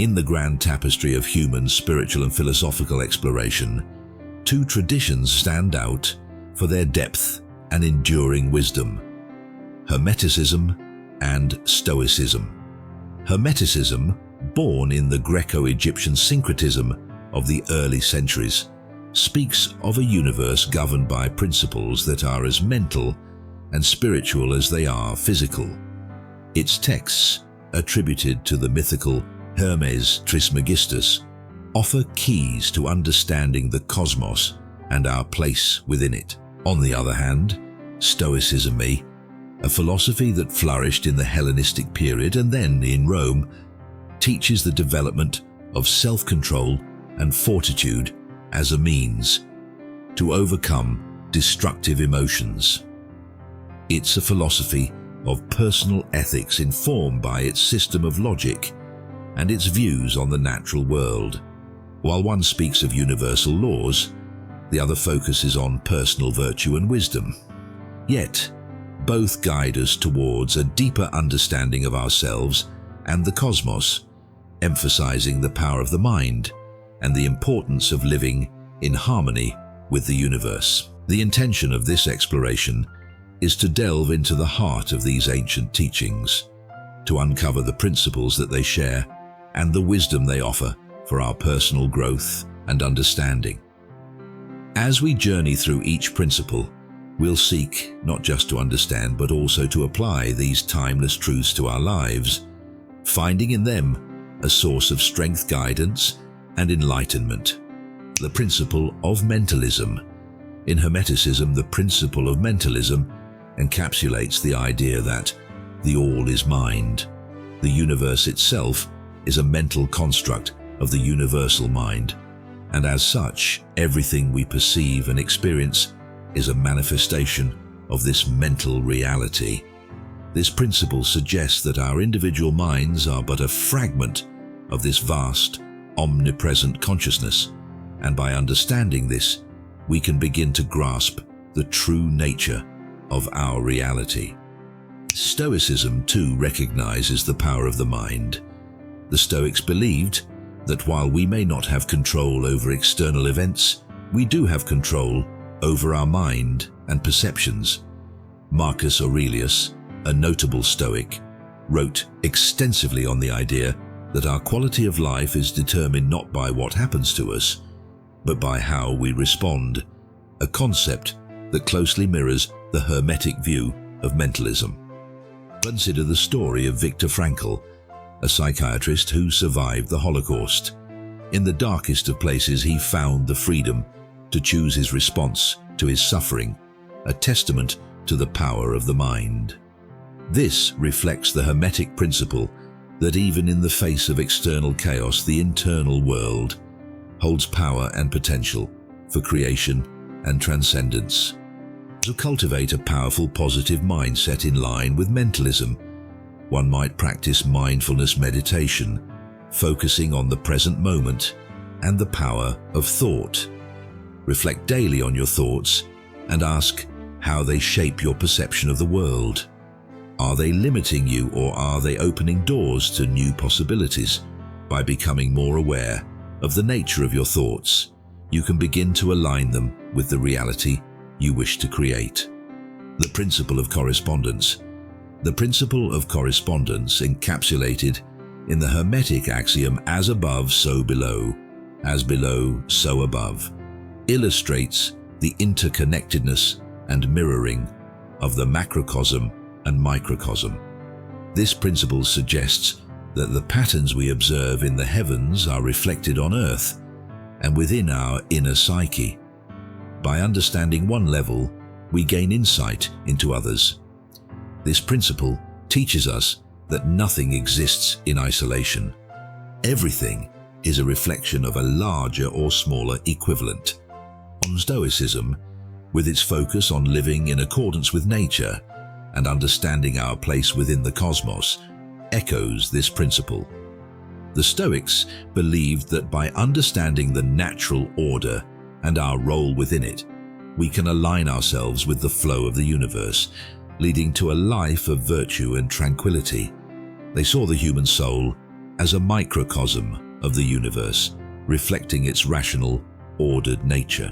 In the grand tapestry of human, spiritual and philosophical exploration, two traditions stand out for their depth and enduring wisdom: Hermeticism and Stoicism. Hermeticism, born in the Greco-Egyptian syncretism of the early centuries, speaks of a universe governed by principles that are as mental and spiritual as they are physical. Its texts, attributed to the mythical Hermes Trismegistus, offer keys to understanding the cosmos and our place within it. On the other hand, Stoicism, a philosophy that flourished in the Hellenistic period and then in Rome, teaches the development of self-control and fortitude as a means to overcome destructive emotions. It's a philosophy of personal ethics informed by its system of logic and its views on the natural world. While one speaks of universal laws, the other focuses on personal virtue and wisdom. Yet, both guide us towards a deeper understanding of ourselves and the cosmos, emphasizing the power of the mind and the importance of living in harmony with the universe. The intention of this exploration is to delve into the heart of these ancient teachings, to uncover the principles that they share and the wisdom they offer for our personal growth and understanding. As we journey through each principle, we'll seek not just to understand but also to apply these timeless truths to our lives, finding in them a source of strength, guidance, and enlightenment. The principle of mentalism. In Hermeticism, the principle of mentalism encapsulates the idea that the all is mind. The universe itself is a mental construct of the universal mind, and as such, everything we perceive and experience is a manifestation of this mental reality. This principle suggests that our individual minds are but a fragment of this vast, omnipresent consciousness, and by understanding this, we can begin to grasp the true nature of our reality. Stoicism too recognizes the power of the mind. The Stoics believed that while we may not have control over external events, we do have control over our mind and perceptions. Marcus Aurelius, a notable Stoic, wrote extensively on the idea that our quality of life is determined not by what happens to us, but by how we respond, a concept that closely mirrors the Hermetic view of mentalism. Consider the story of Viktor Frankl, a psychiatrist who survived the Holocaust. In the darkest of places, he found the freedom to choose his response to his suffering, a testament to the power of the mind. This reflects the Hermetic principle that even in the face of external chaos, the internal world holds power and potential for creation and transcendence. To cultivate a powerful positive mindset in line with mentalism, one might practice mindfulness meditation, focusing on the present moment and the power of thought. Reflect daily on your thoughts and ask how they shape your perception of the world. Are they limiting you, or are they opening doors to new possibilities? By becoming more aware of the nature of your thoughts, you can begin to align them with the reality you wish to create. The principle of correspondence. The principle of correspondence, encapsulated in the Hermetic axiom "as above, so below, as below, so above," illustrates the interconnectedness and mirroring of the macrocosm and microcosm. This principle suggests that the patterns we observe in the heavens are reflected on Earth and within our inner psyche. By understanding one level, we gain insight into others. This principle teaches us that nothing exists in isolation. Everything is a reflection of a larger or smaller equivalent. On Stoicism, with its focus on living in accordance with nature and understanding our place within the cosmos, echoes this principle. The Stoics believed that by understanding the natural order and our role within it, we can align ourselves with the flow of the universe, leading to a life of virtue and tranquility. They saw the human soul as a microcosm of the universe, reflecting its rational, ordered nature.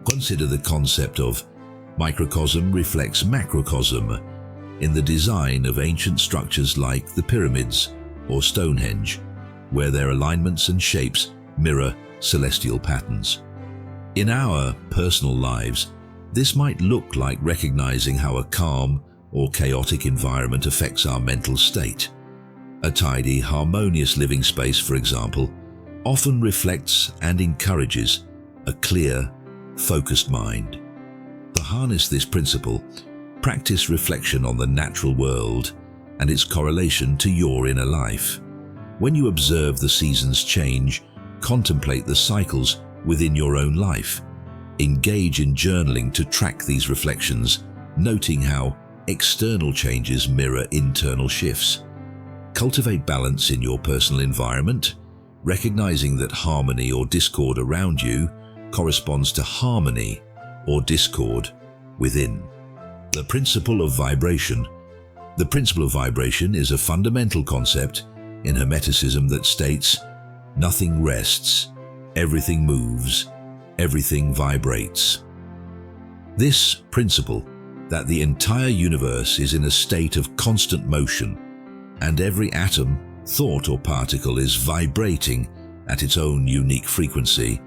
Consider the concept of microcosm reflects macrocosm in the design of ancient structures like the pyramids or Stonehenge, where their alignments and shapes mirror celestial patterns. In our personal lives, this might look like recognizing how a calm or chaotic environment affects our mental state. A tidy, harmonious living space, for example, often reflects and encourages a clear, focused mind. To harness this principle, practice reflection on the natural world and its correlation to your inner life. When you observe the seasons change, contemplate the cycles within your own life. Engage in journaling to track these reflections, noting how external changes mirror internal shifts. Cultivate balance in your personal environment, recognizing that harmony or discord around you corresponds to harmony or discord within. The principle of vibration. The principle of vibration is a fundamental concept in Hermeticism that states, nothing rests, everything moves, everything vibrates. This principle, that the entire universe is in a state of constant motion, and every atom, thought or particle is vibrating at its own unique frequency.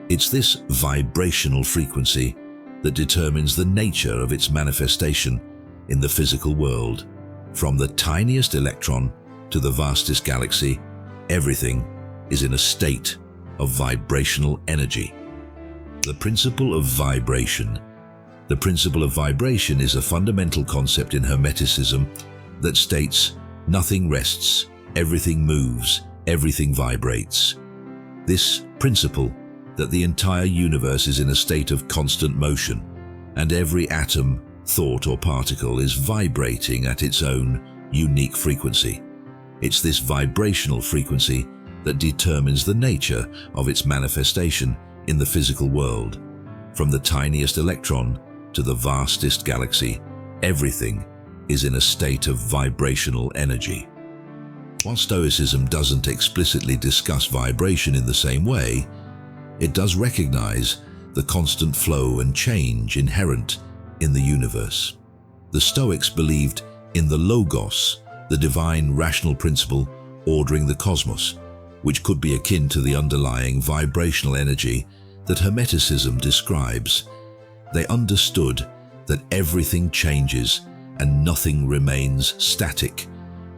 It's this vibrational frequency that determines the nature of its manifestation in the physical world. From the tiniest electron to the vastest galaxy, everything is in a state of vibrational energy. The principle of vibration. The principle of vibration is a fundamental concept in Hermeticism that states, nothing rests, everything moves, everything vibrates. This principle, that the entire universe is in a state of constant motion, and every atom, thought or particle is vibrating at its own unique frequency. It's this vibrational frequency that determines the nature of its manifestation in the physical world. From the tiniest electron to the vastest galaxy, everything is in a state of vibrational energy. While Stoicism doesn't explicitly discuss vibration in the same way, it does recognize the constant flow and change inherent in the universe. The Stoics believed in the Logos, the divine rational principle ordering the cosmos, which could be akin to the underlying vibrational energy that Hermeticism describes. They understood that everything changes and nothing remains static,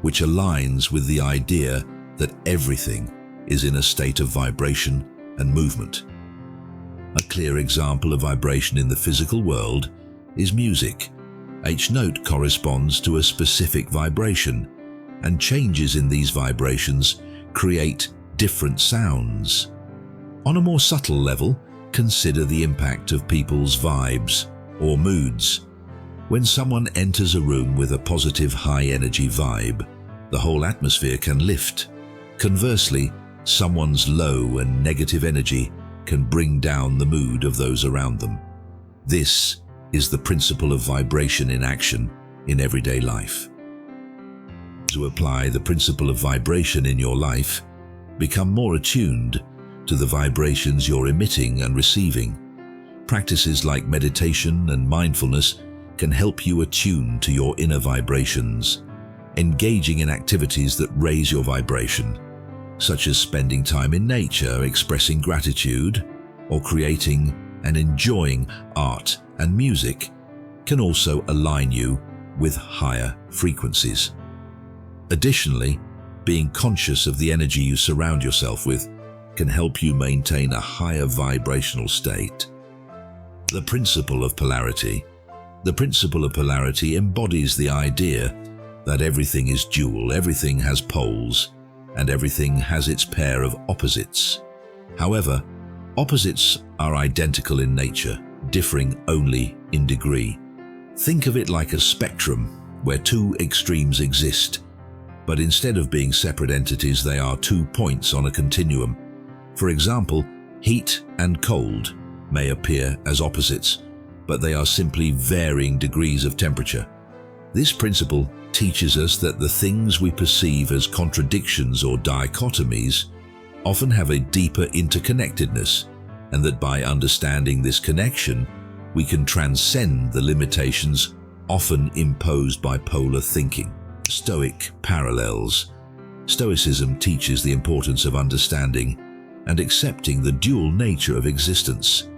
which aligns with the idea that everything is in a state of vibration and movement. A clear example of vibration in the physical world is music. Each note corresponds to a specific vibration, and changes in these vibrations create different sounds. On a more subtle level, consider the impact of people's vibes or moods. When someone enters a room with a positive high-energy vibe, the whole atmosphere can lift. Conversely, someone's low and negative energy can bring down the mood of those around them. This is the principle of vibration in action in everyday life. To apply the principle of vibration in your life, become more attuned to the vibrations you're emitting and receiving. Practices like meditation and mindfulness can help you attune to your inner vibrations, engaging in activities that raise your vibration, such as spending time in nature, expressing gratitude, or creating and enjoying art and music, can also align you with higher frequencies. Additionally, being conscious of the energy you surround yourself with can help you maintain a higher vibrational state. The principle of polarity. The principle of polarity embodies the idea that everything is dual, everything has poles, and everything has its pair of opposites. However, opposites are identical in nature, differing only in degree. Think of it like a spectrum where two extremes exist, but instead of being separate entities, they are 2 points on a continuum. For example, heat and cold may appear as opposites, but they are simply varying degrees of temperature. This principle teaches us that the things we perceive as contradictions or dichotomies often have a deeper interconnectedness, and that by understanding this connection, we can transcend the limitations often imposed by polar thinking. Stoic parallels. Stoicism teaches the importance of understanding and accepting the dual nature of existence.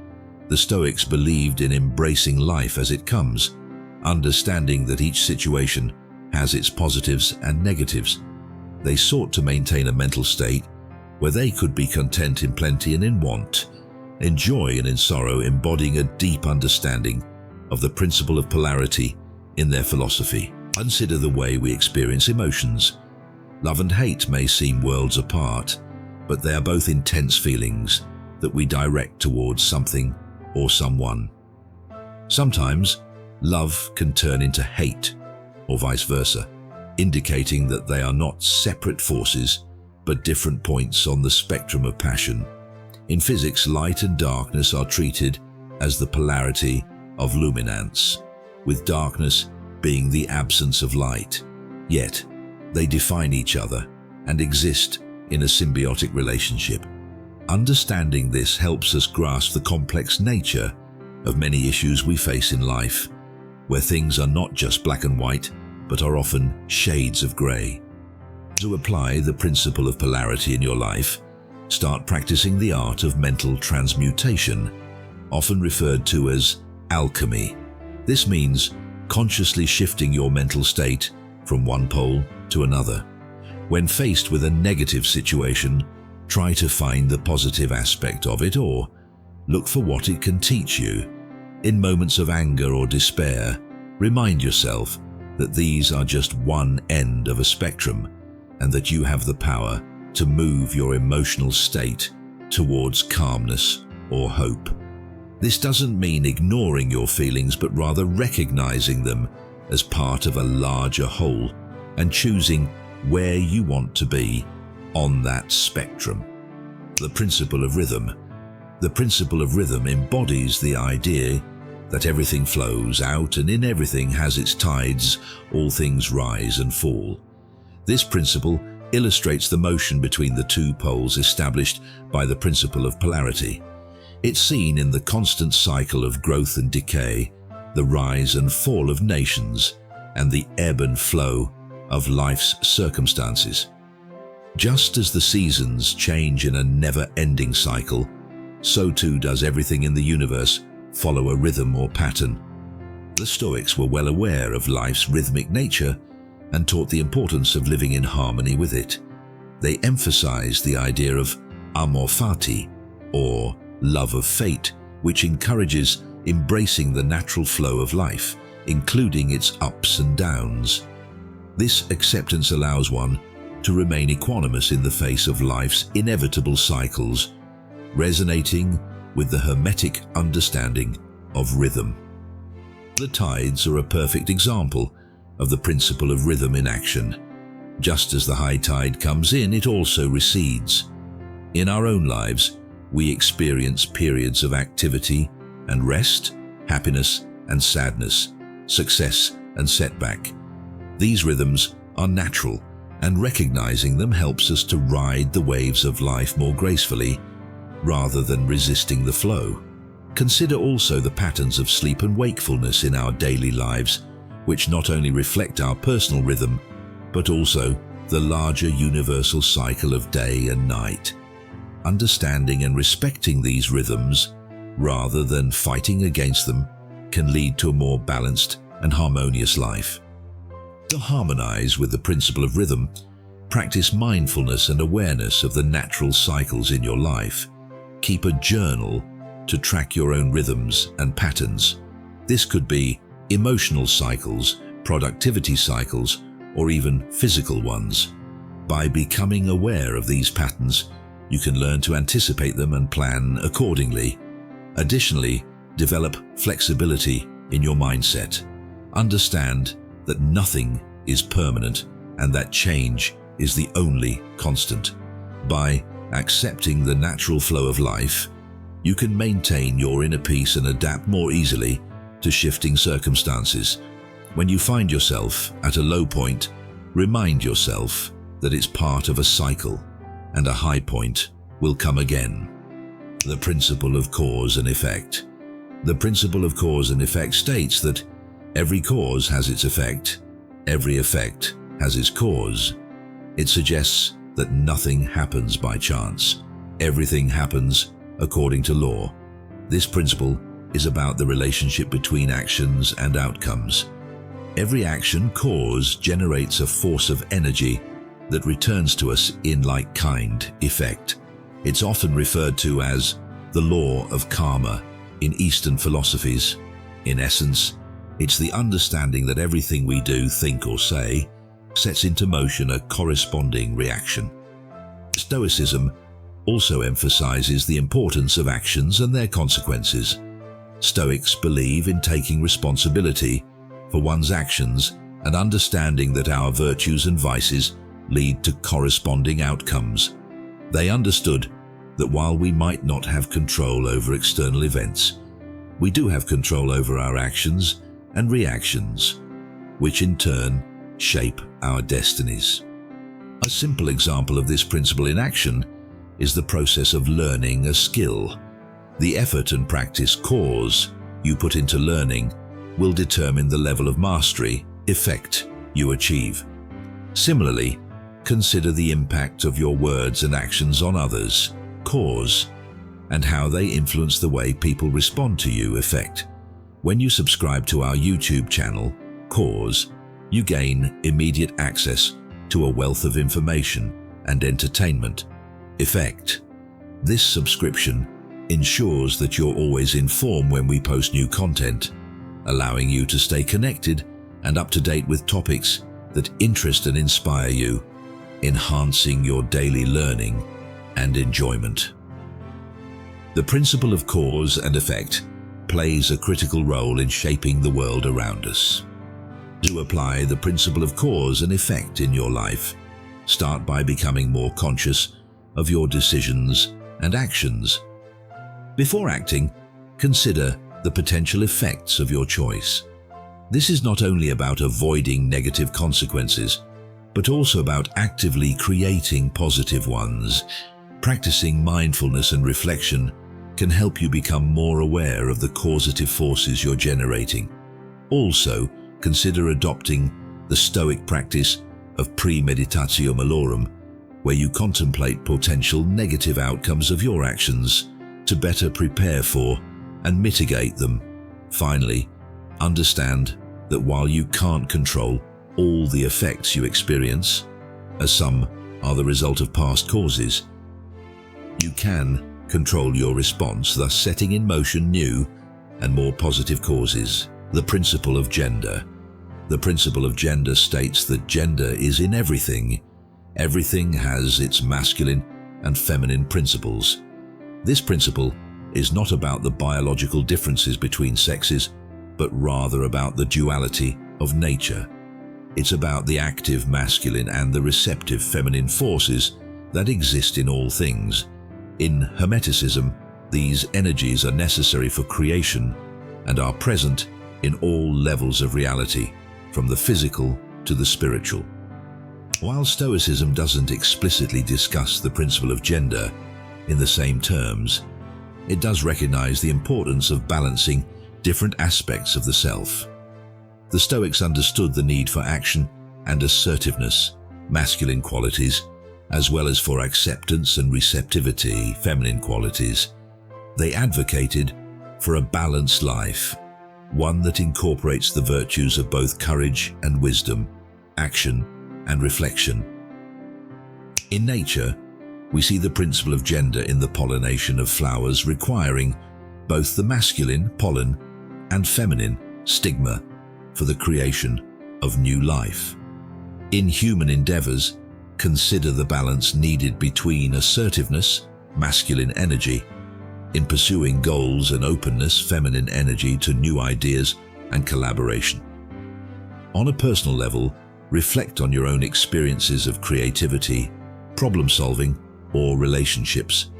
The Stoics believed in embracing life as it comes, understanding that each situation has its positives and negatives. They sought to maintain a mental state where they could be content in plenty and in want, in joy and in sorrow, embodying a deep understanding of the principle of polarity in their philosophy. Consider the way we experience emotions. Love and hate may seem worlds apart, but they are both intense feelings that we direct towards something or someone. Sometimes, love can turn into hate, or vice versa, indicating that they are not separate forces, but different points on the spectrum of passion. In physics, light and darkness are treated as the polarity of luminance, with darkness being the absence of light. Yet, they define each other and exist in a symbiotic relationship. Understanding this helps us grasp the complex nature of many issues we face in life, where things are not just black and white, but are often shades of grey. To apply the principle of polarity in your life, start practicing the art of mental transmutation, often referred to as alchemy. This means consciously shifting your mental state from one pole to another. When faced with a negative situation, try to find the positive aspect of it, or look for what it can teach you. In moments of anger or despair, remind yourself that these are just one end of a spectrum, and that you have the power to move your emotional state towards calmness or hope. This doesn't mean ignoring your feelings, but rather recognizing them as part of a larger whole and choosing where you want to be on that spectrum. The principle of rhythm. The principle of rhythm embodies the idea that everything flows out, and in everything has its tides, all things rise and fall. This principle illustrates the motion between the two poles established by the principle of polarity. It's seen in the constant cycle of growth and decay, the rise and fall of nations, and the ebb and flow of life's circumstances. Just as the seasons change in a never-ending cycle, so too does everything in the universe follow a rhythm or pattern. The Stoics were well aware of life's rhythmic nature and taught the importance of living in harmony with it. They emphasized the idea of amor fati, or love of fate, which encourages embracing the natural flow of life, including its ups and downs. This acceptance allows one to remain equanimous in the face of life's inevitable cycles, resonating with the Hermetic understanding of rhythm. The tides are a perfect example of the principle of rhythm in action. Just as the high tide comes in, it also recedes. In our own lives, we experience periods of activity and rest, happiness and sadness, success and setback. These rhythms are natural, and recognizing them helps us to ride the waves of life more gracefully, rather than resisting the flow. Consider also the patterns of sleep and wakefulness in our daily lives, which not only reflect our personal rhythm, but also the larger universal cycle of day and night. Understanding and respecting these rhythms, rather than fighting against them, can lead to a more balanced and harmonious life. To harmonize with the principle of rhythm, practice mindfulness and awareness of the natural cycles in your life. Keep a journal to track your own rhythms and patterns. This could be emotional cycles, productivity cycles, or even physical ones. By becoming aware of these patterns, you can learn to anticipate them and plan accordingly. Additionally, develop flexibility in your mindset. Understand that nothing is permanent and that change is the only constant. By accepting the natural flow of life, you can maintain your inner peace and adapt more easily to shifting circumstances. When you find yourself at a low point, remind yourself that it's part of a cycle, and a high point will come again. The principle of cause and effect. The principle of cause and effect states that every cause has its effect, every effect has its cause. It suggests that nothing happens by chance. Everything happens according to law. This principle is about the relationship between actions and outcomes. Every action cause generates a force of energy that returns to us in like-kind effect. It's often referred to as the law of karma in Eastern philosophies. In essence, it's the understanding that everything we do, think, or say sets into motion a corresponding reaction. Stoicism also emphasizes the importance of actions and their consequences. Stoics believe in taking responsibility for one's actions and understanding that our virtues and vices lead to corresponding outcomes. They understood that while we might not have control over external events, we do have control over our actions and reactions, which in turn shape our destinies. A simple example of this principle in action is the process of learning a skill. The effort and practice cause you put into learning will determine the level of mastery, effect you achieve. Similarly, consider the impact of your words and actions on others, cause, and how they influence the way people respond to you, effect. When you subscribe to our YouTube channel, Cause, you gain immediate access to a wealth of information and entertainment, effect. This subscription ensures that you're always informed when we post new content, allowing you to stay connected and up to date with topics that interest and inspire you, enhancing your daily learning and enjoyment. The principle of cause and effect plays a critical role in shaping the world around us. To apply the principle of cause and effect in your life, start by becoming more conscious of your decisions and actions. Before acting, consider the potential effects of your choice. This is not only about avoiding negative consequences, but also about actively creating positive ones. Practicing mindfulness and reflection can help you become more aware of the causative forces you're generating. Also, consider adopting the Stoic practice of premeditatio malorum, where you contemplate potential negative outcomes of your actions to better prepare for and mitigate them. Finally, understand that while you can't control all the effects you experience, as some are the result of past causes, you can control your response, thus setting in motion new and more positive causes. The principle of gender. The principle of gender states that gender is in everything. Everything has its masculine and feminine principles. This principle is not about the biological differences between sexes, but rather about the duality of nature. It's about the active masculine and the receptive feminine forces that exist in all things. In Hermeticism, these energies are necessary for creation and are present in all levels of reality, from the physical to the spiritual. While Stoicism doesn't explicitly discuss the principle of gender in the same terms, it does recognize the importance of balancing different aspects of the self. The Stoics understood the need for action and assertiveness, masculine qualities, as well as for acceptance and receptivity, feminine qualities. They advocated for a balanced life, one that incorporates the virtues of both courage and wisdom, action and reflection. In nature, we see the principle of gender in the pollination of flowers requiring both the masculine, pollen, and feminine, stigma, for the creation of new life. In human endeavors, consider the balance needed between assertiveness, masculine energy, in pursuing goals, and openness, feminine energy to new ideas and collaboration. On a personal level, reflect on your own experiences of creativity, problem-solving, or relationships.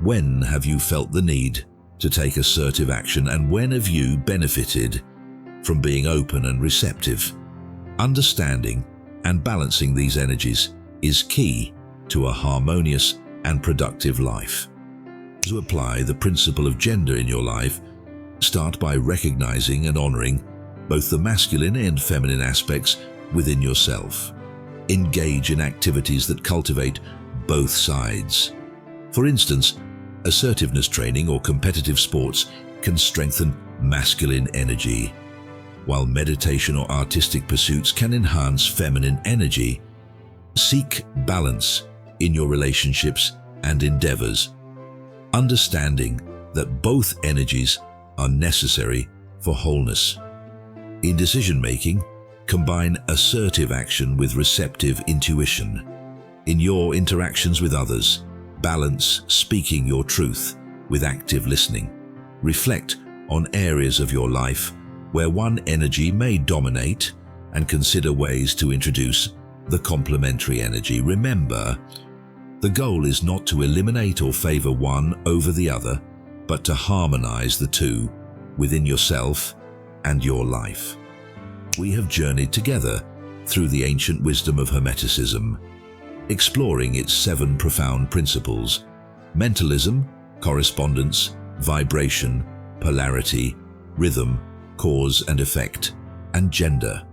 When have you felt the need to take assertive action, and when have you benefited from being open and receptive. Understanding and balancing these energies is key to a harmonious and productive life. To apply the principle of gender in your life, start by recognizing and honoring both the masculine and feminine aspects within yourself. Engage in activities that cultivate both sides. For instance, assertiveness training or competitive sports can strengthen masculine energy, while meditation or artistic pursuits can enhance feminine energy. Seek balance in your relationships and endeavors, understanding that both energies are necessary for wholeness. In decision-making, combine assertive action with receptive intuition. In your interactions with others, balance speaking your truth with active listening. Reflect on areas of your life where one energy may dominate and consider ways to introduce the complementary energy. Remember, the goal is not to eliminate or favor one over the other, but to harmonize the two within yourself and your life. We have journeyed together through the ancient wisdom of Hermeticism, exploring its 7 profound principles: mentalism, correspondence, vibration, polarity, rhythm, cause and effect, and gender.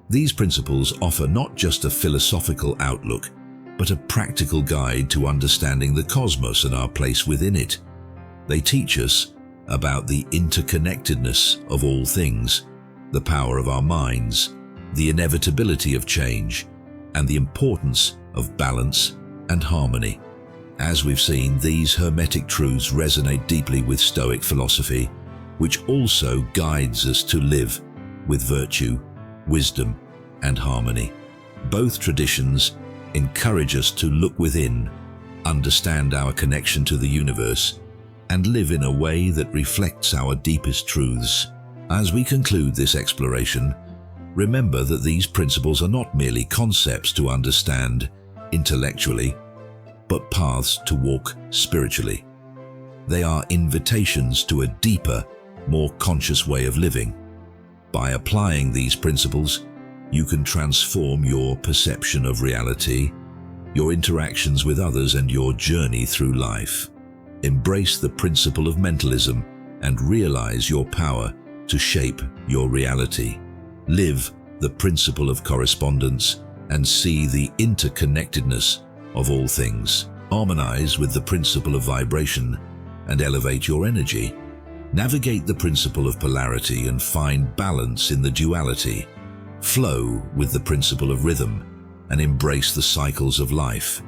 These principles offer not just a philosophical outlook, but a practical guide to understanding the cosmos and our place within it. They teach us about the interconnectedness of all things, the power of our minds, the inevitability of change, and the importance of balance and harmony. As we've seen, these Hermetic truths resonate deeply with Stoic philosophy, which also guides us to live with virtue, wisdom, and harmony. Both traditions encourage us to look within, understand our connection to the universe, and live in a way that reflects our deepest truths. As we conclude this exploration, remember that these principles are not merely concepts to understand intellectually, but paths to walk spiritually. They are invitations to a deeper, more conscious way of living. By applying these principles, you can transform your perception of reality, your interactions with others, and your journey through life. Embrace the principle of mentalism and realize your power to shape your reality. Live the principle of correspondence and see the interconnectedness of all things. Harmonize with the principle of vibration and elevate your energy. Navigate the principle of polarity and find balance in the duality. Flow with the principle of rhythm and embrace the cycles of life.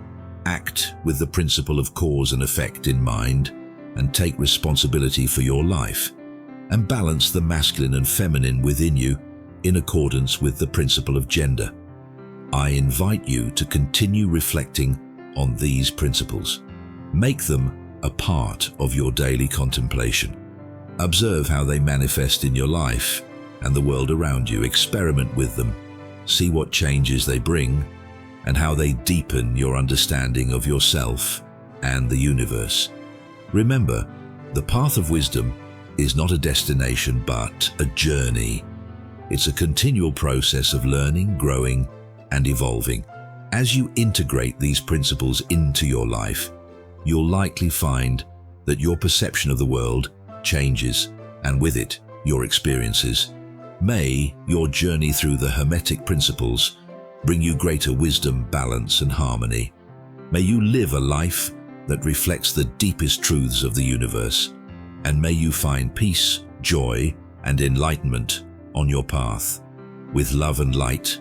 Act with the principle of cause and effect in mind and take responsibility for your life. And balance the masculine and feminine within you in accordance with the principle of gender. I invite you to continue reflecting on these principles. Make them a part of your daily contemplation. Observe how they manifest in your life and the world around you. Experiment with them. See what changes they bring and how they deepen your understanding of yourself and the universe. Remember, the path of wisdom is not a destination but a journey. It's a continual process of learning, growing, and evolving. As you integrate these principles into your life, you'll likely find that your perception of the world changes, and with it, your experiences. May your journey through the Hermetic principles bring you greater wisdom, balance, and harmony. May you live a life that reflects the deepest truths of the universe, and may you find peace, joy, and enlightenment on your path. With love and light,